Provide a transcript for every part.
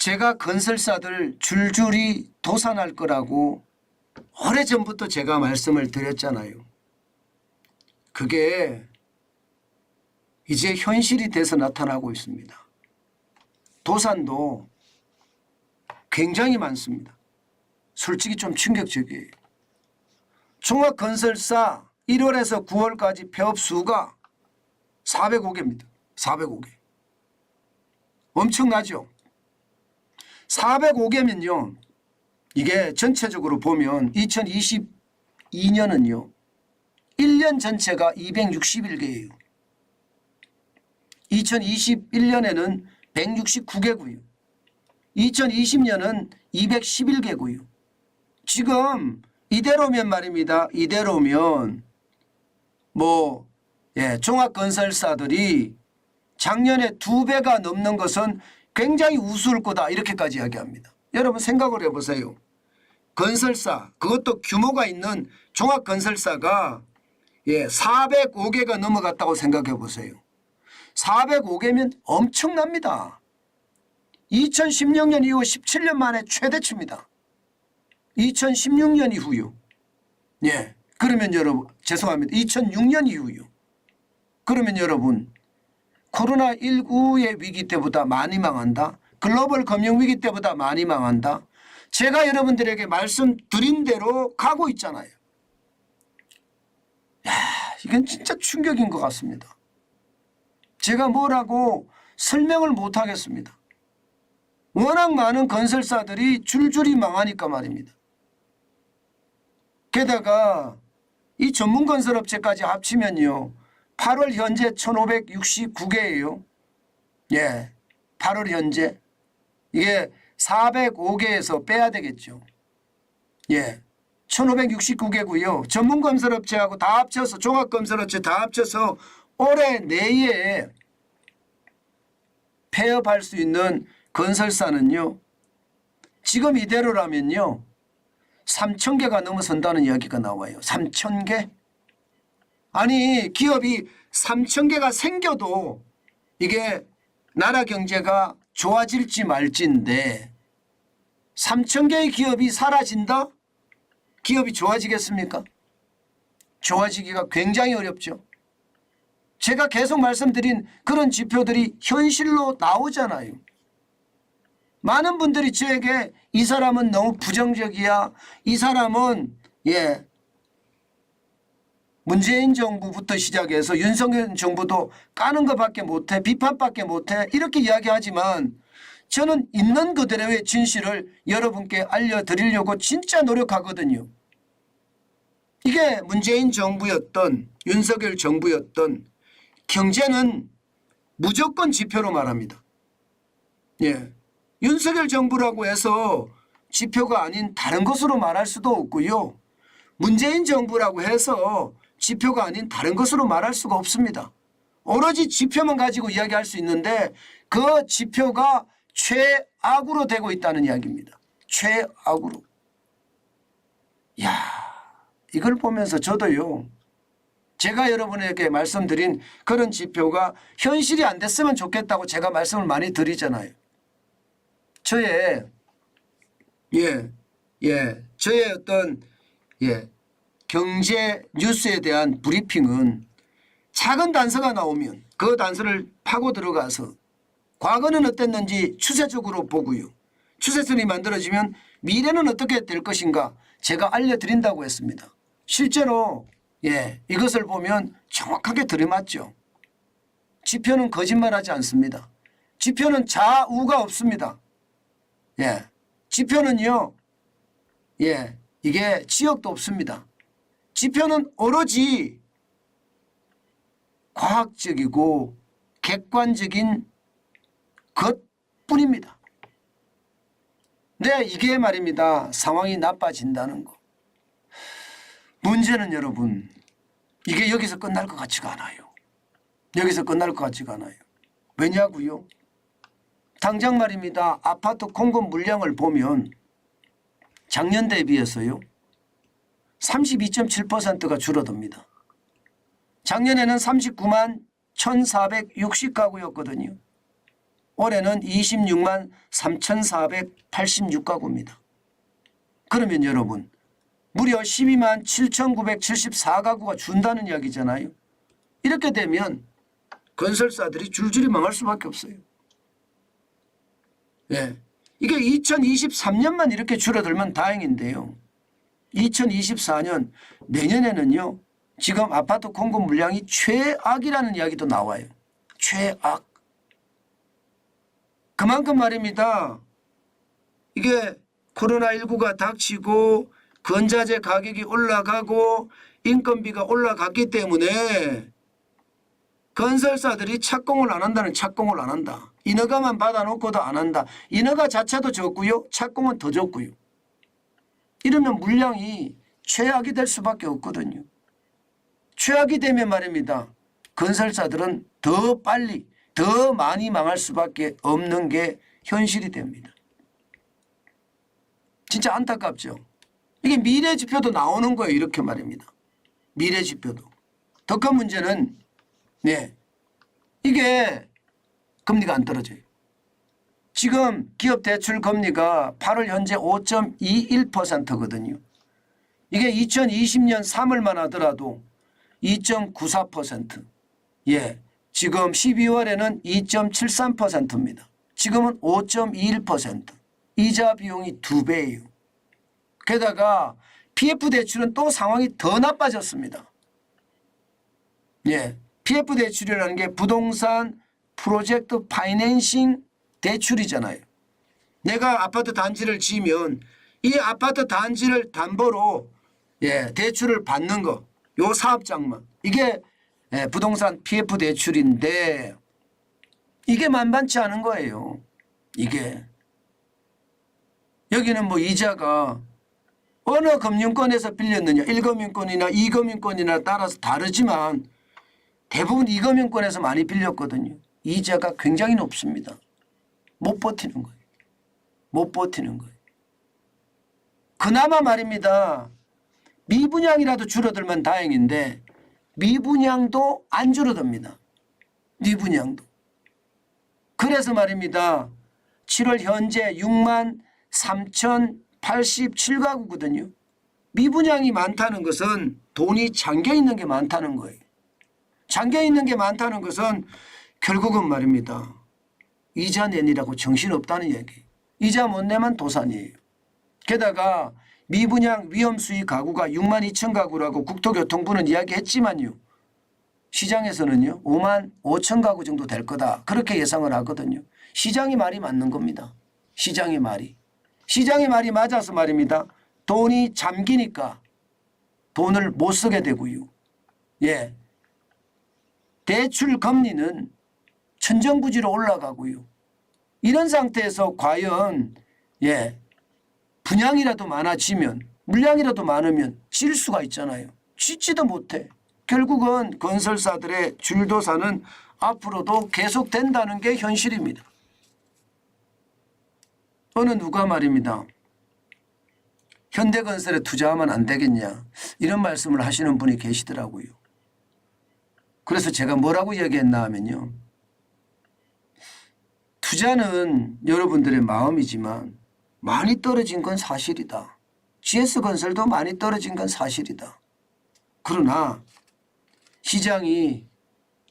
제가 건설사들 줄줄이 도산할 거라고 오래전부터 제가 말씀을 드렸잖아요. 그게 이제 현실이 돼서 나타나고 있습니다. 도산도 굉장히 많습니다. 솔직히 좀 충격적이에요. 종합건설사 1월에서 9월까지 폐업 수가 405개입니다. 405개. 엄청나죠? 405개면요. 이게 전체적으로 보면 2022년은요. 1년 전체가 261개예요. 2021년에는 169개고요. 2020년은 211개고요. 지금 이대로면 말입니다. 이대로면 종합건설사들이 작년에 2배가 넘는 것은 굉장히 우스울 거다 이렇게까지 이야기합니다. 여러분 생각을 해보세요. 건설사 그것도 규모가 있는 종합건설사가 405개가 넘어갔다고 생각해 보세요. 405개면 엄청납니다. 2016년 이후 17년 만에 최대치입니다. 2016년 이후요. 그러면 여러분 죄송합니다. 2006년 이후요. 그러면 여러분 코로나19의 위기 때보다 많이 망한다. 글로벌 금융위기 때보다 많이 망한다. 제가 여러분들에게 말씀드린 대로 가고 있잖아요. 이건 진짜 충격인 것 같습니다. 제가 뭐라고 설명을 못하겠습니다. 워낙 많은 건설사들이 줄줄이 망하니까 말입니다. 게다가 이 전문건설업체까지 합치면요. 8월 현재 1569개예요. 8월 현재. 이게 405개에서 빼야 되겠죠. 1569개고요. 전문건설업체하고 다 합쳐서 종합건설업체 다 합쳐서 올해 내에 폐업할 수 있는 건설사는요. 지금 이대로라면요. 3,000개가 넘어선다는 이야기가 나와요. 3,000개? 아니 기업이 3,000개가 생겨도 이게 나라 경제가 좋아질지 말지인데 3,000개의 기업이 사라진다? 기업이 좋아지겠습니까? 좋아지기가 굉장히 어렵죠. 제가 계속 말씀드린 그런 지표들이 현실로 나오잖아요. 많은 분들이 저에게 이 사람은 너무 부정적이야. 이 사람은 문재인 정부부터 시작해서 윤석열 정부도 까는 것밖에 못해 비판밖에 못해 이렇게 이야기하지만 저는 있는 그대로의 진실을 여러분께 알려드리려고 진짜 노력하거든요. 이게 문재인 정부였던 윤석열 정부였던 경제는 무조건 지표로 말합니다. 윤석열 정부라고 해서 지표가 아닌 다른 것으로 말할 수도 없고요. 문재인 정부라고 해서 지표가 아닌 다른 것으로 말할 수가 없습니다. 오로지 지표만 가지고 이야기할 수 있는데 그 지표가 최악으로 되고 있다는 이야기입니다. 최악으로. 이걸 보면서 저도요. 제가 여러분에게 말씀드린 그런 지표가 현실이 안 됐으면 좋겠다고 제가 말씀을 많이 드리잖아요. 저의 어떤 경제 뉴스에 대한 브리핑은 작은 단서가 나오면 그 단서를 파고 들어가서 과거는 어땠는지 추세적으로 보고요. 추세선이 만들어지면 미래는 어떻게 될 것인가 제가 알려드린다고 했습니다. 실제로 이것을 보면 정확하게 들이맞죠. 지표는 거짓말하지 않습니다. 지표는 좌우가 없습니다. 지표는요. 이게 지역도 없습니다. 지표는 오로지 과학적이고 객관적인 것뿐입니다. 이게 말입니다. 상황이 나빠진다는 거. 문제는 여러분 이게 여기서 끝날 것 같지가 않아요. 여기서 끝날 것 같지가 않아요. 왜냐고요? 당장 말입니다. 아파트 공급 물량을 보면 작년 대비해서요. 32.7%가 줄어듭니다. 작년에는 39만 1,460가구였거든요. 올해는 26만 3,486가구입니다. 그러면 여러분 무려 12만 7,974가구가 준다는 이야기잖아요. 이렇게 되면 건설사들이 줄줄이 망할 수밖에 없어요. 예. 이게 2023년만 이렇게 줄어들면 다행인데요. 2024년 내년에는요. 지금 아파트 공급 물량이 최악이라는 이야기도 나와요. 최악. 그만큼 말입니다. 이게 코로나19가 닥치고 건자재 가격이 올라가고 인건비가 올라갔기 때문에 건설사들이 착공을 안 한다는 착공을 안 한다. 인허가만 받아놓고도 안 한다. 인허가 자체도 적고요. 착공은 더 적고요. 이러면 물량이 최악이 될 수밖에 없거든요. 최악이 되면 말입니다. 건설사들은 더 빨리 더 많이 망할 수밖에 없는 게 현실이 됩니다. 진짜 안타깝죠. 이게 미래지표도 나오는 거예요. 이렇게 말입니다. 미래지표도. 더 큰 문제는 이게 금리가 안 떨어져요. 지금 기업 대출 금리가 8월 현재 5.21%거든요. 이게 2020년 3월만 하더라도 2.94%. 예. 지금 12월에는 2.73%입니다. 지금은 5.21%. 이자 비용이 2배예요. 게다가 PF 대출은 또 상황이 더 나빠졌습니다. 예. PF 대출이라는 게 부동산 프로젝트 파이낸싱 대출이잖아요. 내가 아파트 단지를 지으면 이 아파트 단지를 담보로 대출을 받는 거, 요 사업장만. 이게 부동산 PF 대출인데 이게 만만치 않은 거예요. 이게. 여기는 뭐 이자가 어느 금융권에서 빌렸느냐 1금융권이나 2금융권이나 따라서 다르지만 대부분 2금융권에서 많이 빌렸거든요. 이자가 굉장히 높습니다. 못 버티는 거예요. 못 버티는 거예요. 그나마 말입니다. 미분양이라도 줄어들면 다행인데 미분양도 안 줄어듭니다. 미분양도. 그래서 말입니다. 7월 현재 6만 3,087가구거든요. 미분양이 많다는 것은 돈이 잠겨있는 게 많다는 거예요. 잠겨있는 게 많다는 것은 결국은 말입니다. 이자 내니라고 정신없다는 얘기. 이자 못 내면 도산이에요. 게다가 미분양 위험수위 가구가 6만 2천 가구라고 국토교통부는 이야기했지만요. 시장에서는요. 5만 5천 가구 정도 될 거다. 그렇게 예상을 하거든요. 시장이 말이 맞는 겁니다. 시장의 말이. 시장의 말이 맞아서 말입니다. 돈이 잠기니까 돈을 못 쓰게 되고요. 예. 대출 금리는 천정부지로 올라가고요. 이런 상태에서 과연 분양이라도 많아지면 물량이라도 많으면 질 수가 있잖아요. 짓지도 못해. 결국은 건설사들의 줄도사는 앞으로도 계속된다는 게 현실입니다. 어느 누가 말입니다. 현대건설에 투자하면 안 되겠냐 이런 말씀을 하시는 분이 계시더라고요. 그래서 제가 뭐라고 얘기했나 하면요. 투자는 여러분들의 마음이지만 많이 떨어진 건 사실이다. GS건설도 많이 떨어진 건 사실이다. 그러나 시장이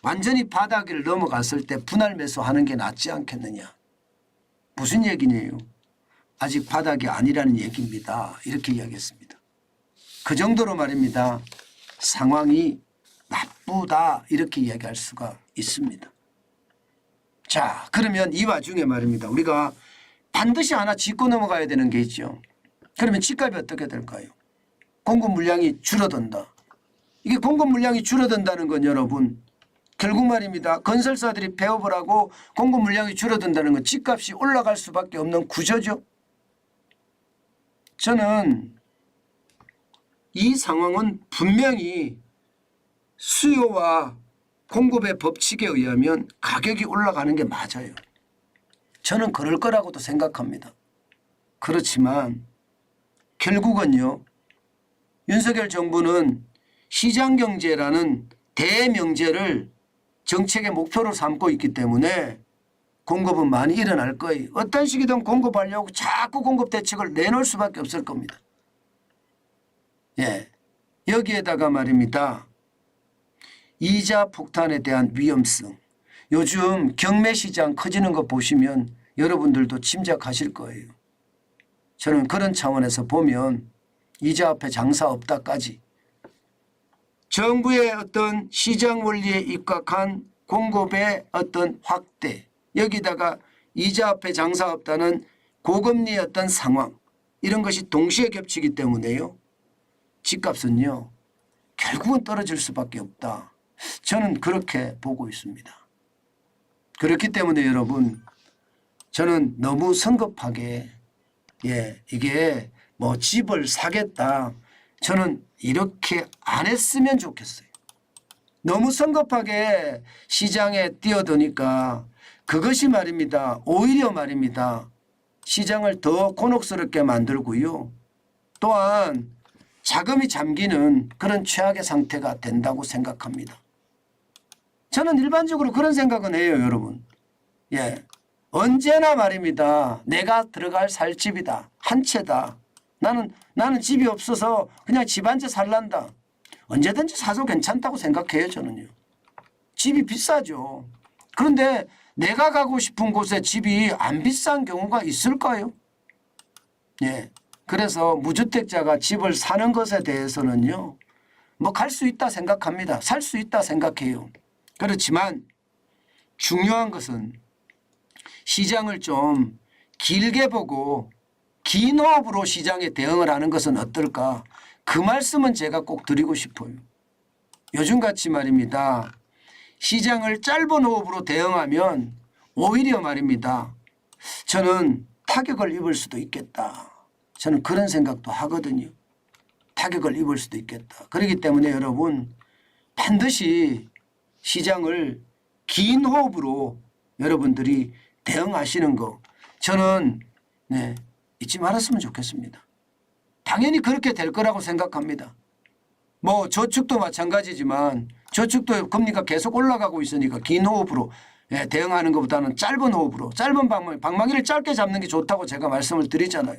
완전히 바닥을 넘어갔을 때 분할 매수하는 게 낫지 않겠느냐. 무슨 얘기냐요. 아직 바닥이 아니라는 얘기입니다. 이렇게 이야기했습니다. 그 정도로 말입니다. 상황이 나쁘다 이렇게 이야기할 수가 있습니다. 자, 그러면 이 와중에 말입니다. 우리가 반드시 하나 짚고 넘어가야 되는 게 있죠. 그러면 집값이 어떻게 될까요? 공급 물량이 줄어든다. 이게 공급 물량이 줄어든다는 건 여러분 결국 말입니다. 건설사들이 폐업을 하고 공급 물량이 줄어든다는 건 집값이 올라갈 수밖에 없는 구조죠. 저는 이 상황은 분명히 수요와 공급의 법칙에 의하면 가격이 올라가는 게 맞아요. 저는 그럴 거라고도 생각합니다. 그렇지만 결국은요. 윤석열 정부는 시장경제라는 대명제를 정책의 목표로 삼고 있기 때문에 공급은 많이 일어날 거예요. 어떤 식이든 공급하려고 자꾸 공급 대책을 내놓을 수밖에 없을 겁니다. 예, 여기에다가 말입니다. 이자 폭탄에 대한 위험성. 요즘 경매 시장 커지는 거 보시면 여러분들도 짐작하실 거예요. 저는 그런 차원에서 보면 이자 앞에 장사 없다까지 정부의 어떤 시장 원리에 입각한 공급의 어떤 확대, 여기다가 이자 앞에 장사 없다는 고금리의 어떤 상황, 이런 것이 동시에 겹치기 때문에요. 집값은요, 결국은 떨어질 수밖에 없다. 저는 그렇게 보고 있습니다. 그렇기 때문에 여러분, 저는 너무 성급하게 이게 뭐 집을 사겠다, 저는 이렇게 안 했으면 좋겠어요. 너무 성급하게 시장에 뛰어드니까 그것이 말입니다. 오히려 말입니다. 시장을 더 곤혹스럽게 만들고요. 또한 자금이 잠기는 그런 최악의 상태가 된다고 생각합니다. 저는 일반적으로 그런 생각은 해요, 여러분. 예, 언제나 말입니다. 내가 들어갈 살 집이다. 한 채다. 나는 집이 없어서 그냥 집 한 채 살란다. 언제든지 사도 괜찮다고 생각해요, 저는요. 집이 비싸죠. 그런데 내가 가고 싶은 곳에 집이 안 비싼 경우가 있을까요? 예. 그래서 무주택자가 집을 사는 것에 대해서는요, 뭐 갈 수 있다 생각합니다. 살 수 있다 생각해요. 그렇지만 중요한 것은 시장을 좀 길게 보고 긴 호흡으로 시장에 대응을 하는 것은 어떨까? 그 말씀은 제가 꼭 드리고 싶어요. 요즘같이 말입니다. 시장을 짧은 호흡으로 대응하면 오히려 말입니다. 저는 타격을 입을 수도 있겠다. 저는 그런 생각도 하거든요. 타격을 입을 수도 있겠다. 그렇기 때문에 여러분, 반드시 시장을 긴 호흡으로 여러분들이 대응하시는 거, 저는 잊지 말았으면 좋겠습니다. 당연히 그렇게 될 거라고 생각합니다. 뭐 저축도 마찬가지지만 저축도 금리가 계속 올라가고 있으니까 긴 호흡으로 대응하는 것보다는 짧은 호흡으로, 짧은 방망이를 짧게 잡는 게 좋다고 제가 말씀을 드리잖아요.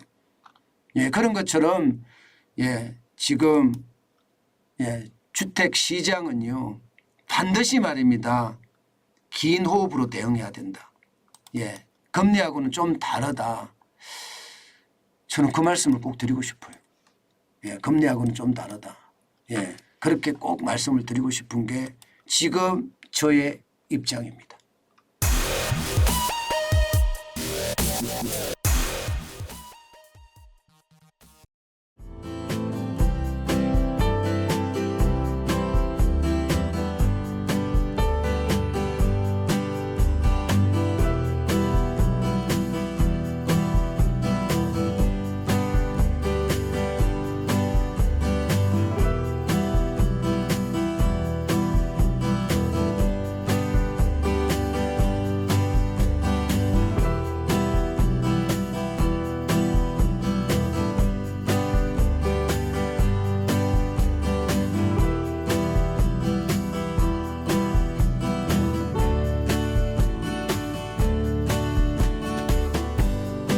예, 그런 것처럼 지금 주택 시장은요, 반드시 말입니다. 긴 호흡으로 대응해야 된다. 금리하고는 좀 다르다. 저는 그 말씀을 꼭 드리고 싶어요. 금리하고는 좀 다르다. 그렇게 꼭 말씀을 드리고 싶은 게 지금 저의 입장입니다.